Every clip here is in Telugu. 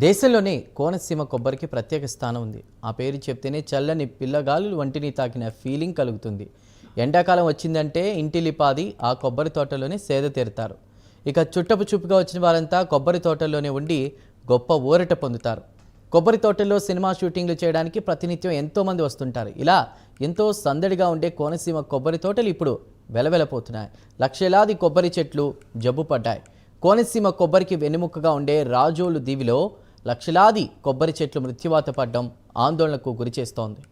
దేశంలోనే కోనసీమ కొబ్బరికి ప్రత్యేక స్థానం ఉంది. ఆ పేరు చెప్తేనే చల్లని పిల్లగాలులు వంటిని తాకిన ఫీలింగ్ కలుగుతుంది. ఎండాకాలం వచ్చిందంటే ఇంటిలిపాది ఆ కొబ్బరి తోటలోనే సేద తీరుతారు. ఇక చుట్టపు చూపుగా వచ్చిన వారంతా కొబ్బరి తోటల్లోనే ఉండి గొప్ప ఊరట పొందుతారు. కొబ్బరి తోటల్లో సినిమా షూటింగ్లు చేయడానికి ప్రతినిత్యం ఎంతోమంది వస్తుంటారు. ఇలా ఎంతో సందడిగా ఉండే కోనసీమ కొబ్బరి తోటలు ఇప్పుడు వెలవెలపోతున్నాయి. లక్షలాది కొబ్బరి చెట్లు జబ్బు పడ్డాయి. కోనసీమ కొబ్బరికి వెన్నెముకగా ఉండే రాజోలు దీవిలో లక్షలాది కొబ్బరి చెట్లు మృత్యువాత పడడం ఆందోళనకు గురిచేస్తోంది.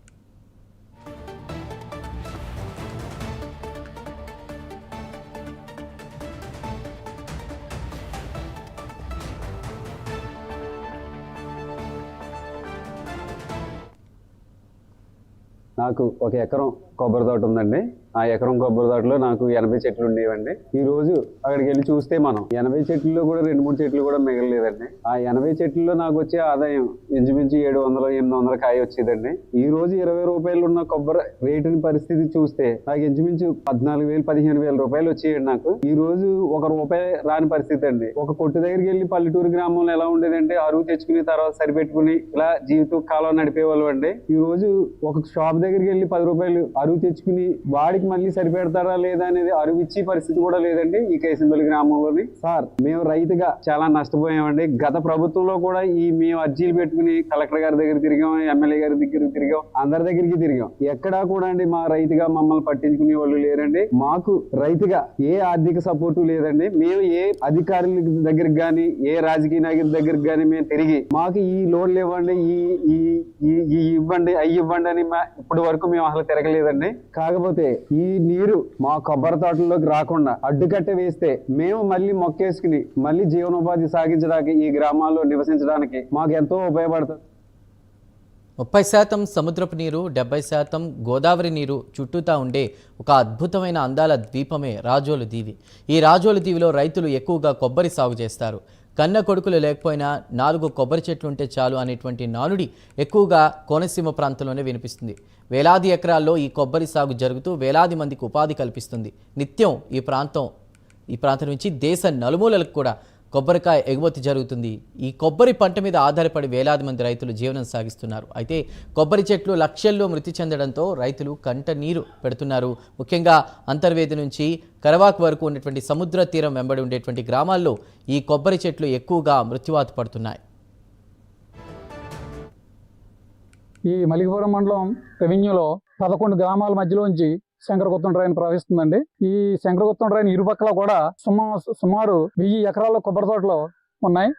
నాకు ఒక ఎకరం కొబ్బరి తోట ఉందండి. ఆ ఎకరం కొబ్బరి తోటలో నాకు 80 చెట్లు ఉండేవండి. ఈ రోజు అక్కడికి వెళ్ళి చూస్తే మనం 80 చెట్లలో కూడా 2-3 చెట్లు కూడా మిగలలేదండి. ఆ 80 చెట్లలో నాకు వచ్చే ఆదాయం ఇంచుమించు 700-800 కాయ వచ్చేదండి. ఈ రోజు 20 రూపాయలు ఉన్న కొబ్బరి రేటుని పరిస్థితి చూస్తే నాకు ఇంచుమించు 14,000-15,000 రూపాయలు వచ్చేయండి. నాకు ఈ రోజు ₹1 రాని పరిస్థితి అండి. ఒక కొట్టు దగ్గరికి వెళ్ళి పల్లెటూరు గ్రామంలో ఎలా ఉండేదంటే అరువు తెచ్చుకుని తర్వాత సరిపెట్టుకుని ఇలా జీవిత కాలం నడిపేవాళ్ళు అండి. ఈ రోజు ఒక షాప్ దగ్గరికి వెళ్ళి ₹10 అరువు తెచ్చుకుని వాడికి మళ్ళీ సరిపెడతారా లేదా అనేది అరువు ఇచ్చే పరిస్థితి కూడా లేదండి ఈ కేసంపల్లి గ్రామంలోని. సార్, మేము రైతుగా చాలా నష్టపోయామండి. గత ప్రభుత్వంలో కూడా మేము అర్జీలు పెట్టుకుని కలెక్టర్ గారి దగ్గర తిరిగాం, ఎమ్మెల్యే గారి దగ్గర తిరిగాం, అందరి దగ్గరికి తిరిగాం. ఎక్కడా కూడా అండి మా రైతుగా మమ్మల్ని పట్టించుకునే వాళ్ళు లేరండి. మాకు రైతుగా ఏ ఆర్థిక సపోర్టు లేదండి. మేము ఏ అధికారుల దగ్గరికి కానీ ఏ రాజకీయ నాయకుల దగ్గరికి కానీ మేము తిరిగి మాకు ఈ లోన్లు ఇవ్వండి, ఈ ఇవ్వండి, అవి ఇవ్వండి అని ఇప్పటి వరకు మేము అసలు తిరగలేదండి. కాకపోతే ఈ నీరు మా కొబ్బరి తోటల్లోకి రాకుండా అడ్డుకట్ట వేస్తే మేము మళ్ళీ మొక్కేసుకుని మళ్ళీ జీవనోపాధి సాగించడానికి ఈ గ్రామాల్లో నివసించడానికి మాకు ఎంతో ఉపయోగపడుతుంది. 30% సముద్రపు నీరు, 70% గోదావరి నీరు చుట్టూతా ఉండే ఒక అద్భుతమైన అందాల ద్వీపమే రాజోలు దీవి. ఈ రాజోలు దీవిలో రైతులు ఎక్కువగా కొబ్బరి సాగు చేస్తారు. కన్న కొడుకులు లేకపోయినా 4 కొబ్బరి చెట్లు ఉంటే చాలు అనేటువంటి నానుడి ఎక్కువగా కోనసీమ ప్రాంతంలోనే వినిపిస్తుంది. వేలాది ఎకరాల్లో ఈ కొబ్బరి సాగు జరుగుతూ వేలాది మందికి ఉపాధి కల్పిస్తుంది. నిత్యం ఈ ప్రాంతం నుంచి దేశ నలుమూలలకు కూడా కొబ్బరికాయ ఎగుమతి జరుగుతుంది. ఈ కొబ్బరి పంట మీద ఆధారపడి వేలాది మంది రైతులు జీవనం సాగిస్తున్నారు. అయితే కొబ్బరి చెట్లు లక్షల్లో మృతి చెందడంతో రైతులు కంట నీరు పెడుతున్నారు. ముఖ్యంగా అంతర్వేది నుంచి కరవాక్ వరకు ఉన్నటువంటి సముద్ర తీరం వెంబడి ఉండేటువంటి గ్రామాల్లో ఈ కొబ్బరి చెట్లు ఎక్కువగా మృత్యువాత పడుతున్నాయి. ఈ మలికిపురం మండలం రెవెన్యూలో 11 గ్రామాల మధ్యలోంచి శంకరగుత్తం డ్రైన్ ప్రవహిస్తుందండి. ఈ శంకరగుత్తం డ్రైన్ ఇరుపక్కల కూడా సుమారు 1000 ఎకరాల కొబ్బరి తోటలు ఉన్నాయి.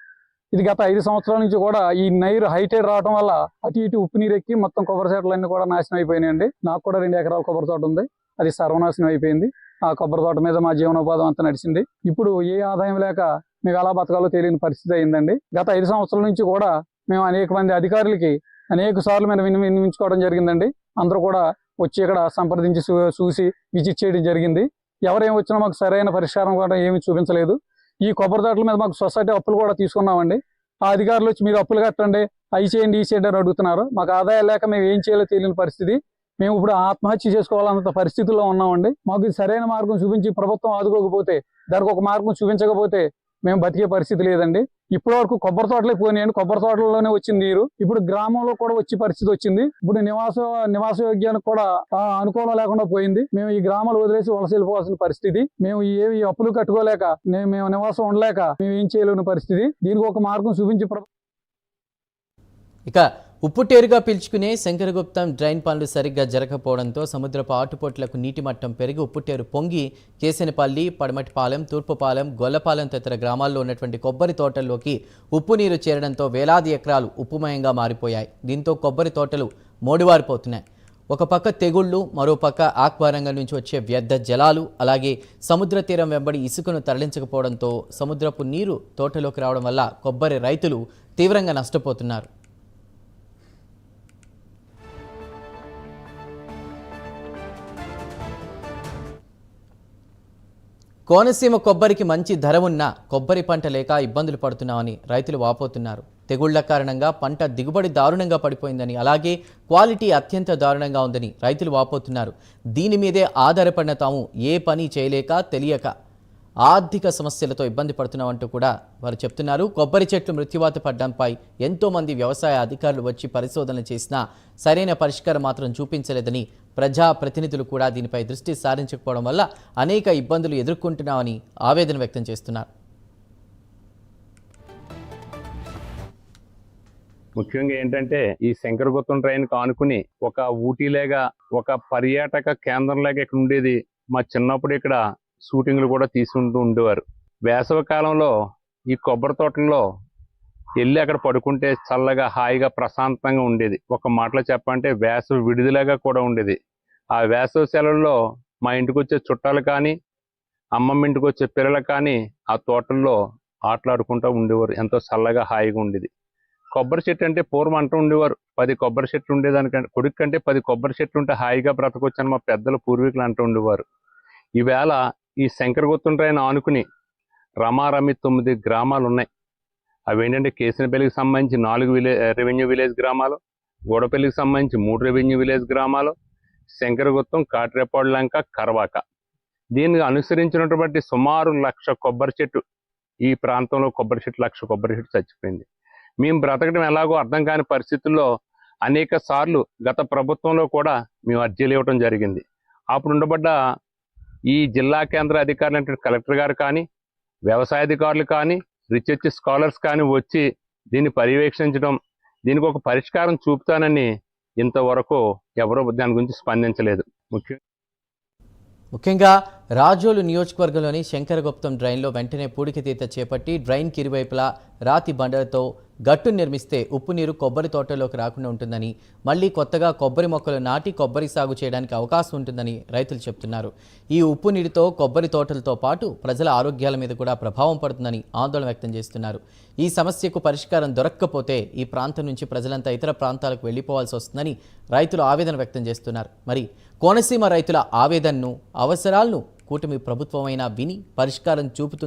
ఇది గత 5 సంవత్సరాల నుంచి కూడా ఈ నీరు హైటైడ్ రావడం వల్ల అటు ఇటు ఉప్పు నీరు ఎక్కి మొత్తం కొబ్బరి చెట్లన్నీ కూడా నాశనం అయిపోయినాయండి. నాకు కూడా 2 ఎకరాల కొబ్బరి తోట ఉంది. అది సర్వనాశనం అయిపోయింది. ఆ కొబ్బరి తోట మీద మా జీవనోపాధి అంతా నడిచింది. ఇప్పుడు ఏ ఆదాయం లేక మేము ఎలా బతకాలో తెలియని పరిస్థితి అయిందండి. గత 5 సంవత్సరాల నుంచి కూడా మేము అనేక మంది అధికారులకి అనేక సార్లు మేము విన్నవించుకోవడం జరిగిందండి. అందరూ కూడా వచ్చి ఇక్కడ సంప్రదించి చూసి విజిట్ చేయడం జరిగింది. ఎవరేం వచ్చినా మాకు సరైన పరిష్కారం కూడా ఏమి చూపించలేదు. ఈ కొబ్బరి తోటల మీద మాకు సొసైటీ అప్పులు కూడా తీసుకున్నామండి. ఆ అధికారులు వచ్చి మీరు అప్పులు కట్టండి, అవి చేయండి, ఈ చేయండి అని అడుగుతున్నారు. మాకు ఆదాయం లేక మేము ఏం చేయాలో తెలియని పరిస్థితి. మేము ఇప్పుడు ఆత్మహత్య చేసుకోవాలన్నంత పరిస్థితుల్లో ఉన్నామండి. మాకు సరైన మార్గం చూపించి ప్రభుత్వం ఆదుకోకపోతే, దానికి ఒక మార్గం చూపించకపోతే మేము బతికే పరిస్థితి లేదండి. ఇప్పటి వరకు కొబ్బరి తోటలే పోయినాయండి. కొబ్బరి తోటల్లోనే వచ్చింది నీరు. ఇప్పుడు గ్రామంలో కూడా వచ్చే పరిస్థితి వచ్చింది. ఇప్పుడు నివాస యోగ్యానికి కూడా అనుకూలం లేకుండా పోయింది. మేము ఈ గ్రామాలు వదిలేసి వలస వెళ్ళిపోవాల్సిన పరిస్థితి. మేము ఏవి అప్పులు కట్టుకోలేక, మేము నివాసం ఉండలేక మేము ఏం చేయలేని పరిస్థితి. దీనికి ఒక మార్గం చూపించి ఇక ఉప్పుటేరుగా పిలుచుకునే శంకరగుప్తం డ్రైన్ పనులు సరిగ్గా జరగకపోవడంతో సముద్రపు ఆటుపోట్లకు నీటి మట్టం పెరిగి ఉప్పుటేరు పొంగి కేసనపల్లి, పడమటిపాలెం, తూర్పుపాలెం, గొల్లపాలెం తదితర గ్రామాల్లో ఉన్నటువంటి కొబ్బరి తోటల్లోకి ఉప్పు నీరు చేరడంతో వేలాది ఎకరాలు ఉప్పుమయంగా మారిపోయాయి. దీంతో కొబ్బరి తోటలు మోడివారిపోతున్నాయి. ఒక పక్క తెగుళ్లు, మరో పక్క ఆక్వారంగం నుంచి వచ్చే వ్యర్థ జలాలు, అలాగే సముద్ర తీరం వెంబడి ఇసుకను తరలించకపోవడంతో సముద్రపు నీరు తోటలోకి రావడం వల్ల కొబ్బరి రైతులు తీవ్రంగా నష్టపోతున్నారు. కోనసీమ కొబ్బరికి మంచి ధర ఉన్నా కొబ్బరి పంట లేక ఇబ్బందులు పడుతున్నామని రైతులు వాపోతున్నారు. తెగుళ్ల కారణంగా పంట దిగుబడి దారుణంగా పడిపోయిందని, అలాగే క్వాలిటీ అత్యంత దారుణంగా ఉందని రైతులు వాపోతున్నారు. దీని మీదే ఆధారపడిన తాము ఏ పని చేయలేక తెలియక ఆర్థిక సమస్యలతో ఇబ్బంది పడుతున్నామంటూ కూడా వారు చెప్తున్నారు. కొబ్బరి చెట్లు మృత్యువాత పడడంపై ఎంతోమంది వ్యవసాయ అధికారులు వచ్చి పరిశోధనలు చేసినా సరైన పరిష్కారం మాత్రం చూపించలేదని, ప్రజా ప్రతినిధులు కూడా దీనిపై దృష్టి సారించకపోవడం వల్ల అనేక ఇబ్బందులు ఎదుర్కొంటున్నామని ఆవేదన వ్యక్తం చేస్తున్నారు. ముఖ్యంగా ఏంటంటే ఈ శంకరగుత్తం ట్రైన్ ఆనుకుని ఒక ఊటీలాగా ఒక పర్యాటక కేంద్రంలాగా ఇక్కడ ఉండేది. మా చిన్నప్పుడు ఇక్కడ షూటింగ్లు కూడా తీసుకుంటూ ఉండేవారు. వేసవి కాలంలో ఈ కొబ్బరి తోటల్లో వెళ్ళి అక్కడ పడుకుంటే చల్లగా హాయిగా ప్రశాంతంగా ఉండేది. ఒక మాటలో చెప్పాలంటే వేసవి విడుదలగా కూడా ఉండేది. ఆ వేసవి సెలవుల్లో మా ఇంటికి వచ్చే చుట్టాలు కానీ అమ్మమ్మ ఇంటికి వచ్చే పిల్లలు కానీ ఆ తోటల్లో ఆటలాడుకుంటూ ఉండేవారు. ఎంతో చల్లగా హాయిగా ఉండేది. కొబ్బరి చెట్టు అంటే పూర్వం అంటూ ఉండేవారు, 10 కొబ్బరి చెట్లు ఉండేదానికంటే కొడుకు కంటే 10 కొబ్బరి చెట్లు ఉంటే హాయిగా బ్రతకొచ్చని మా పెద్దలు పూర్వీకులు అంటూ ఉండేవారు. ఈవేళ ఈ శంకరగుత్తం ట్రైన్ ఆనుకుని రమారమి 9 గ్రామాలు ఉన్నాయి. అవి ఏంటంటే కేసినపల్లికి సంబంధించి 4 రెవెన్యూ విలేజ్ గ్రామాలు, గూడపల్లికి సంబంధించి 3 రెవెన్యూ విలేజ్ గ్రామాలు, శంకరగుత్తం, కాట్రేపాడు లంక, కరవాక. దీన్ని అనుసరించినటువంటి సుమారు 1,00,000 కొబ్బరి చెట్టు ఈ ప్రాంతంలో కొబ్బరి చెట్టు 1,00,000 కొబ్బరి చెట్టు చచ్చిపోయింది. మేము బ్రతకడం ఎలాగో అర్థం కాని పరిస్థితుల్లో అనేక సార్లు గత ప్రభుత్వంలో కూడా మేము అర్జీలు ఇవ్వడం జరిగింది. అప్పుడు ఉండబడ్డ ఈ జిల్లా కేంద్ర అధికారులు అంటే కలెక్టర్ గారు కానీ, వ్యవసాయ అధికారులు కానీ, రీసెర్చ్ స్కాలర్స్ కానీ వచ్చి దీన్ని పర్యవేక్షించడం, దీనికి ఒక పరిష్కారం చూపుతానని ఇంతవరకు ఎవరో దాని గురించి స్పందించలేదు. ముఖ్యంగా రాజోలు నియోజకవర్గంలోని శంకరగుప్తం డ్రైన్లో వెంటనే పూడికతీత చేపట్టి డ్రైన్కి ఇరువైపులా రాతి బండలతో గట్టు నిర్మిస్తే ఉప్పు నీరు కొబ్బరి తోటలోకి రాకుండా ఉంటుందని, మళ్ళీ కొత్తగా కొబ్బరి మొక్కలు నాటి కొబ్బరి సాగు చేయడానికి అవకాశం ఉంటుందని రైతులు చెప్తున్నారు. ఈ ఉప్పు నీటితో కొబ్బరి తోటలతో పాటు ప్రజల ఆరోగ్యాల మీద కూడా ప్రభావం పడుతుందని ఆందోళన వ్యక్తం చేస్తున్నారు. ఈ సమస్యకు పరిష్కారం దొరక్కపోతే ఈ ప్రాంతం నుంచి ప్రజలంతా ఇతర ప్రాంతాలకు వెళ్లిపోవాల్సి వస్తుందని రైతులు ఆవేదన వ్యక్తం చేస్తున్నారు. మరి కోనసీమ రైతుల ఆవేదనను, అవసరాలను కూటమి ప్రభుత్వమైనా విని పరిష్కారం చూపుతుంది